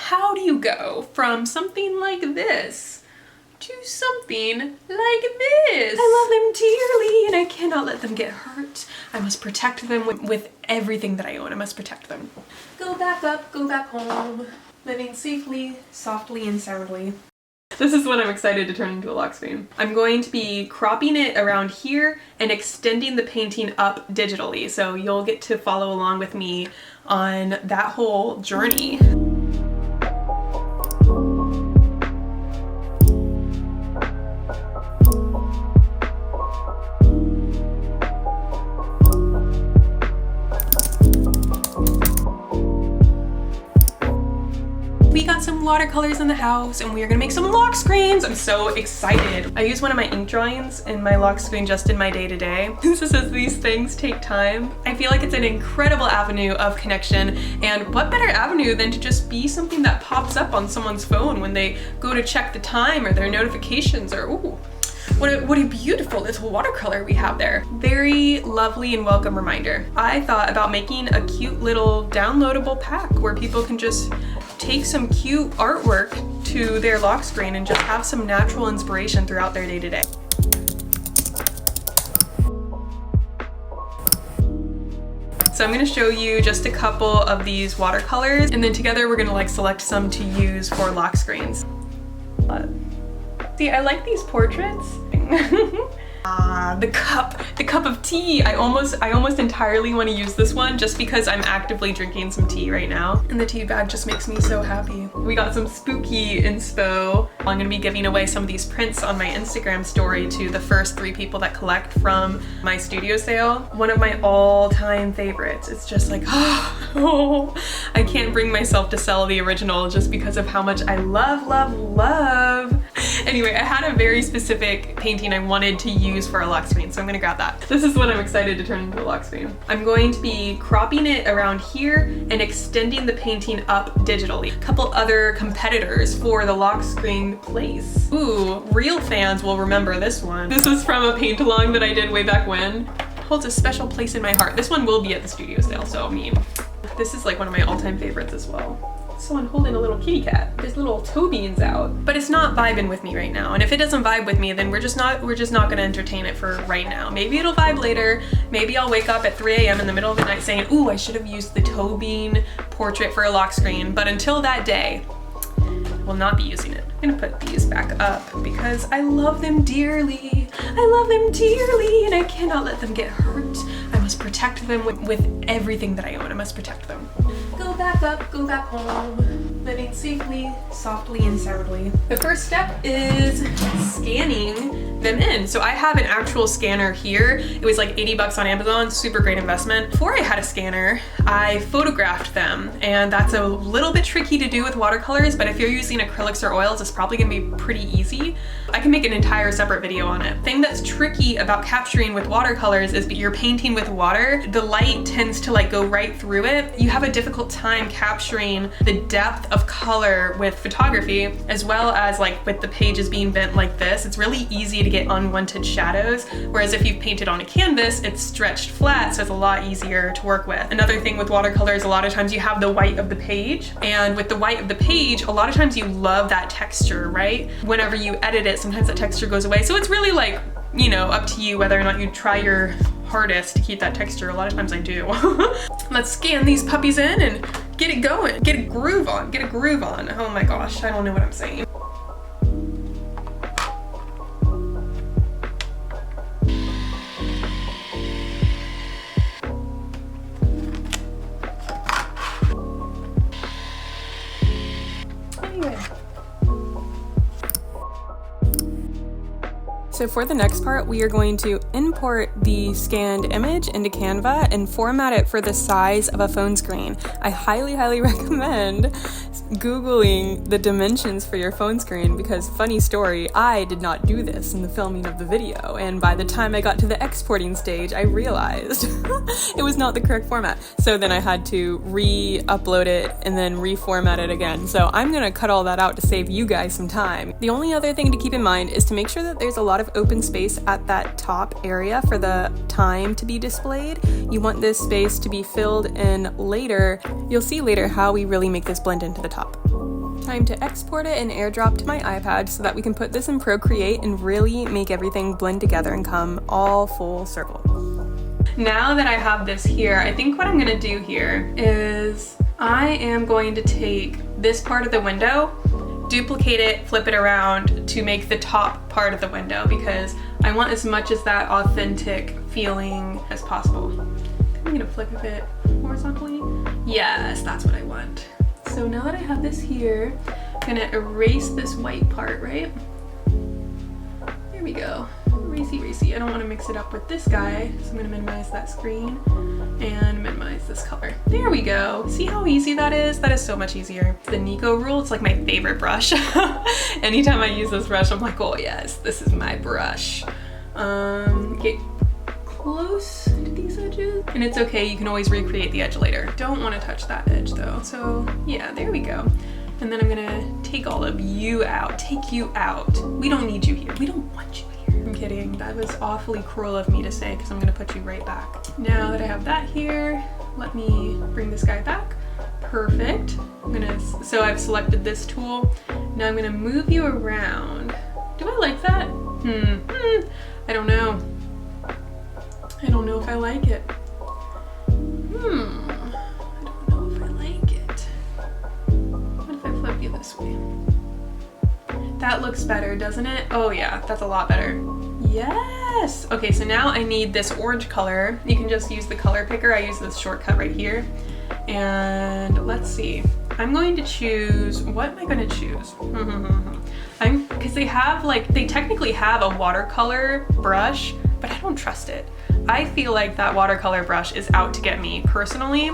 how do you go from something like this to something like this? I love them dearly and I cannot let them get hurt. I must protect them with everything that I own. I must protect them. Go back up, go back home, living safely, softly, and soundly. This is what I'm excited to turn into a lock screen. I'm going to be cropping it around here and extending the painting up digitally, so you'll get to follow along with me on that whole journey. We got some watercolors in the house and we are gonna make some lock screens. I'm so excited. I use one of my ink drawings in my lock screen just in my day-to-day. This says these things take time. I feel like it's an incredible avenue of connection, and what better avenue than to just be something that pops up on someone's phone when they go to check the time or their notifications, or ooh, what a beautiful little watercolor we have there. Very lovely and welcome reminder. I thought about making a cute little downloadable pack where people can just take some cute artwork to their lock screen and just have some natural inspiration throughout their day-to-day. So I'm gonna show you just a couple of these watercolors, and then together we're gonna select some to use for lock screens. See, I like these portraits. The cup of tea. I almost entirely want to use this one just because I'm actively drinking some tea right now. And the tea bag just makes me so happy. We got some spooky inspo. I'm gonna be giving away some of these prints on my Instagram story to the first 3 people that collect from my studio sale. One of my all-time favorites. It's just like, oh, I can't bring myself to sell the original just because of how much I love, love, love. Anyway, I had a very specific painting I wanted to use for a lock screen, so I'm gonna grab that. This is what I'm excited to turn into a lock screen. I'm going to be cropping it around here and extending the painting up digitally. A couple other competitors for the lock screen place. Ooh, real fans will remember this one. This was from a paint along that I did way back when. It holds a special place in my heart. This one will be at the studio sale, so I mean, this is like one of my all-time favorites as well. Someone holding a little kitty cat. There's little toe beans out. But it's not vibing with me right now. And if it doesn't vibe with me, then we're just not gonna entertain it for right now. Maybe it'll vibe later. Maybe I'll wake up at 3 a.m. in the middle of the night saying, ooh, I should have used the toe bean portrait for a lock screen. But until that day, I will not be using it. I'm gonna put these back up because I love them dearly. I love them dearly and I cannot let them get hurt. I must protect them with everything that I own. I must protect them. Go back up, go back home, living safely, softly, and soundly. The first step is scanning them in. So I have an actual scanner here. It was like 80 bucks on Amazon, super great investment. Before I had a scanner, I photographed them, and that's a little bit tricky to do with watercolors, but if you're using acrylics or oils, it's probably gonna be pretty easy. I can make an entire separate video on it. The thing that's tricky about capturing with watercolors is you're painting with water. The light tends to go right through it. You have a difficult time capturing the depth of color with photography, as well as with the pages being bent like this. It's really easy to get unwanted shadows, whereas if you've painted on a canvas, it's stretched flat, so it's a lot easier to work with. Another thing with watercolors, a lot of times you have the white of the page, and with the white of the page, a lot of times you love that texture, right? Whenever you edit it, sometimes that texture goes away. So it's really up to you whether or not you try your hardest to keep that texture. A lot of times I do. Let's scan these puppies in and get it going. Get a groove on, get a groove on. Oh my gosh, I don't know what I'm saying. So for the next part, we are going to import the scanned image into Canva and format it for the size of a phone screen. I highly, highly recommend Googling the dimensions for your phone screen because, funny story, I did not do this in the filming of the video, and by the time I got to the exporting stage, I realized it was not the correct format. So then I had to re-upload it and then reformat it again. So I'm gonna cut all that out to save you guys some time. The only other thing to keep in mind is to make sure that there's a lot of open space at that top area for the time to be displayed. You want this space to be filled in later. You'll see later how we really make this blend into the top. top. Time to export it and airdrop to my iPad so that we can put this in Procreate and really make everything blend together and come all full circle. Now that I have this here, I think what I'm gonna do here is I am going to take this part of the window, duplicate it, flip it around to make the top part of the window because I want as much as that authentic feeling as possible. I'm gonna flip it horizontally. Yes, that's what I want. So now that I have this here, I'm gonna erase this white part, right? There we go. Erasey. I don't want to mix it up with this guy, so I'm gonna minimize that screen and minimize this color. There we go. See how easy that is? That is so much easier. The Nico rule, it's like my favorite brush. Anytime I use this brush, I'm like, oh yes, this is my brush. Get close to these edges. And it's okay, you can always recreate the edge later. Don't want to touch that edge though. So yeah, there we go. And then I'm gonna take all of you out, take you out. We don't need you here. We don't want you here. I'm kidding, that was awfully cruel of me to say because I'm gonna put you right back. Now that I have that here, let me bring this guy back. Perfect. So I've selected this tool. Now I'm gonna move you around. Do I like that? I don't know. I don't know if I like it. I don't know if I like it. What if I flip you this way? That looks better, doesn't it? Oh yeah, that's a lot better. Yes! Okay, so now I need this orange color. You can just use the color picker. I use this shortcut right here. And let's see. I'm going to choose, what am I going to choose? Because they technically have a watercolor brush, but I don't trust it. I feel like that watercolor brush is out to get me personally.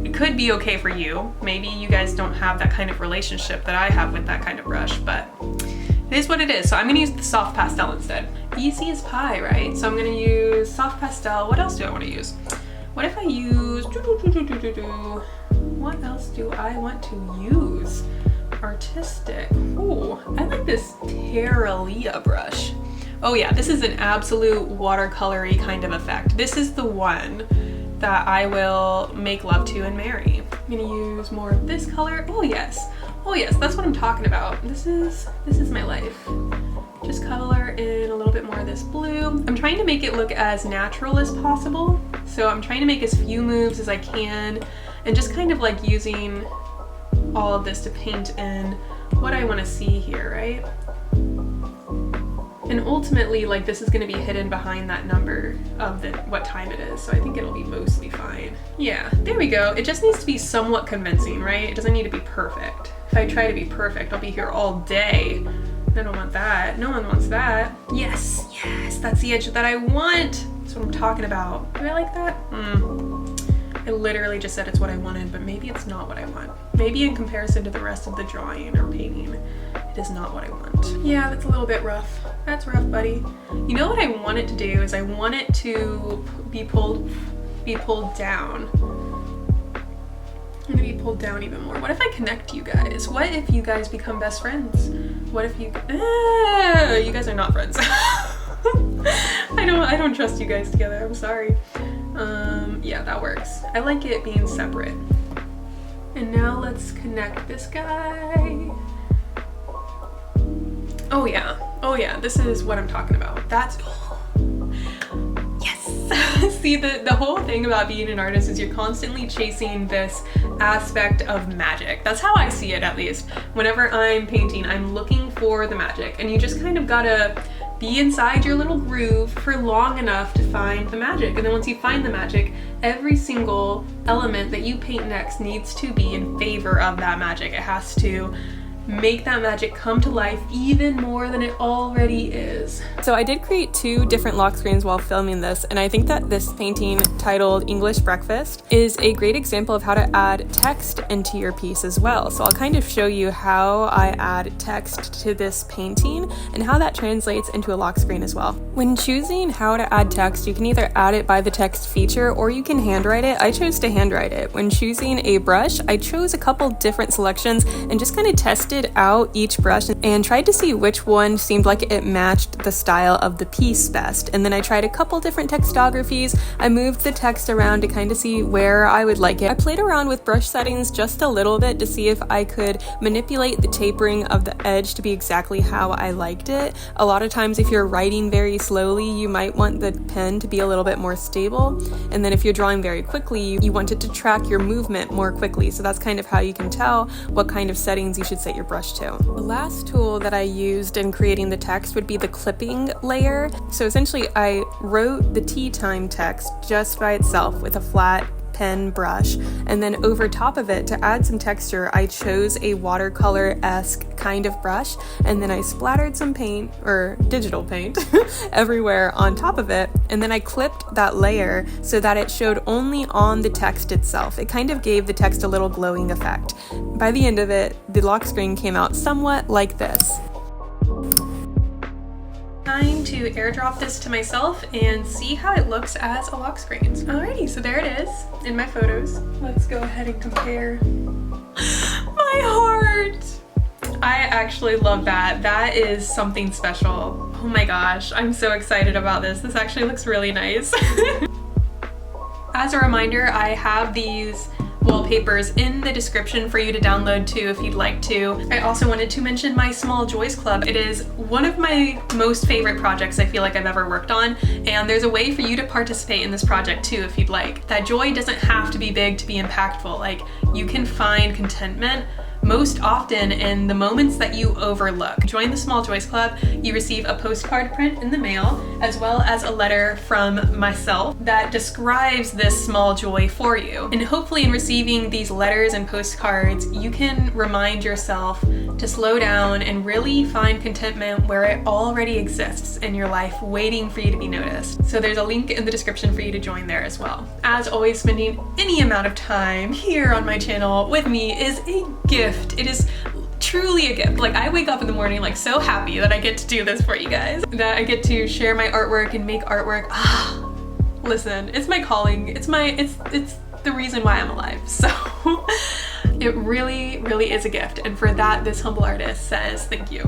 It could be okay for you. Maybe you guys don't have that kind of relationship that I have with that kind of brush, but it is what it is. So I'm gonna use the soft pastel instead. Easy as pie, right? So I'm gonna use soft pastel. What else do I want to use? What if I use, what else do I want to use? Artistic. Ooh, I like this Terralia brush. Oh yeah, this is an absolute watercolory kind of effect. This is the one that I will make love to and marry. I'm gonna use more of this color. Oh yes, that's what I'm talking about. This is my life. Just color in a little bit more of this blue. I'm trying to make it look as natural as possible. So I'm trying to make as few moves as I can and just kind of like using all of this to paint in what I want to see here, right? And ultimately, like, this is going to be hidden behind that number of what time it is, so I think it'll be mostly fine. Yeah, there we go. It just needs to be somewhat convincing, right? It doesn't need to be perfect. If I try to be perfect, I'll be here all day. I don't want that. No one wants that. Yes, that's the edge that I want. That's what I'm talking about. Do I like that? I literally just said it's what I wanted, but maybe it's not what I want. Maybe in comparison to the rest of the drawing or painting, it is not what I want. Yeah, that's a little bit rough. That's rough, buddy. You know what I want it to do is I want it to be pulled down. I'm gonna be pulled down even more. What if I connect you guys? What if you guys become best friends? What if you guys are not friends? I don't trust you guys together. I'm sorry. Yeah, that works. I like it being separate. And now let's connect this guy. Oh yeah, this is what I'm talking about. That's, yes! See, the whole thing about being an artist is you're constantly chasing this aspect of magic. That's how I see it, at least. Whenever I'm painting, I'm looking for the magic, and you just kind of gotta be inside your little groove for long enough to find the magic. And then once you find the magic, every single element that you paint next needs to be in favor of that magic. It has to make that magic come to life even more than it already is. So I did create 2 different lock screens while filming this, and I think that this painting titled English Breakfast is a great example of how to add text into your piece as well. So I'll kind of show you how I add text to this painting and how that translates into a lock screen as well. When choosing how to add text, you can either add it by the text feature or you can handwrite it. I chose to handwrite it. When choosing a brush, I chose a couple different selections and just kind of tested tested out each brush and tried to see which one seemed like it matched the style of the piece best. And then I tried a couple different textographies. I moved the text around to kind of see where I would like it. I played around with brush settings just a little bit to see if I could manipulate the tapering of the edge to be exactly how I liked it. A lot of times if you're writing very slowly, you might want the pen to be a little bit more stable. And then if you're drawing very quickly, you want it to track your movement more quickly. So that's kind of how you can tell what kind of settings you should set your brush to. The last tool that I used in creating the text would be the clipping layer. So essentially I wrote the tea time text just by itself with a flat pen brush, and then over top of it, to add some texture, I chose a watercolor-esque kind of brush, and then I splattered some paint, or digital paint, everywhere on top of it, and then I clipped that layer so that it showed only on the text itself. It kind of gave the text a little glowing effect. By the end of it, the lock screen came out somewhat like this. Time to airdrop this to myself and see how it looks as a lock screen. Alrighty, so there it is in my photos. Let's go ahead and compare. My heart! I actually love that. That is something special. Oh my gosh, I'm so excited about this. This actually looks really nice. As a reminder, I have these wallpapers in the description for you to download too if you'd like to. I also wanted to mention my Small Joys Club. It is one of my most favorite projects I feel like I've ever worked on, and there's a way for you to participate in this project too if you'd like. That joy doesn't have to be big to be impactful. Like, you can find contentment most often in the moments that you overlook. Join the Small Joys Club, you receive a postcard print in the mail, as well as a letter from myself that describes this small joy for you. And hopefully in receiving these letters and postcards, you can remind yourself to slow down and really find contentment where it already exists in your life, waiting for you to be noticed. So there's a link in the description for you to join there as well. As always, spending any amount of time here on my channel with me is a gift. It is truly a gift. Like, I wake up in the morning like so happy that I get to do this for you guys, that I get to share my artwork and make artwork. Listen, it's my calling. It's the reason why I'm alive. So it really, really is a gift. And for that, this humble artist says thank you.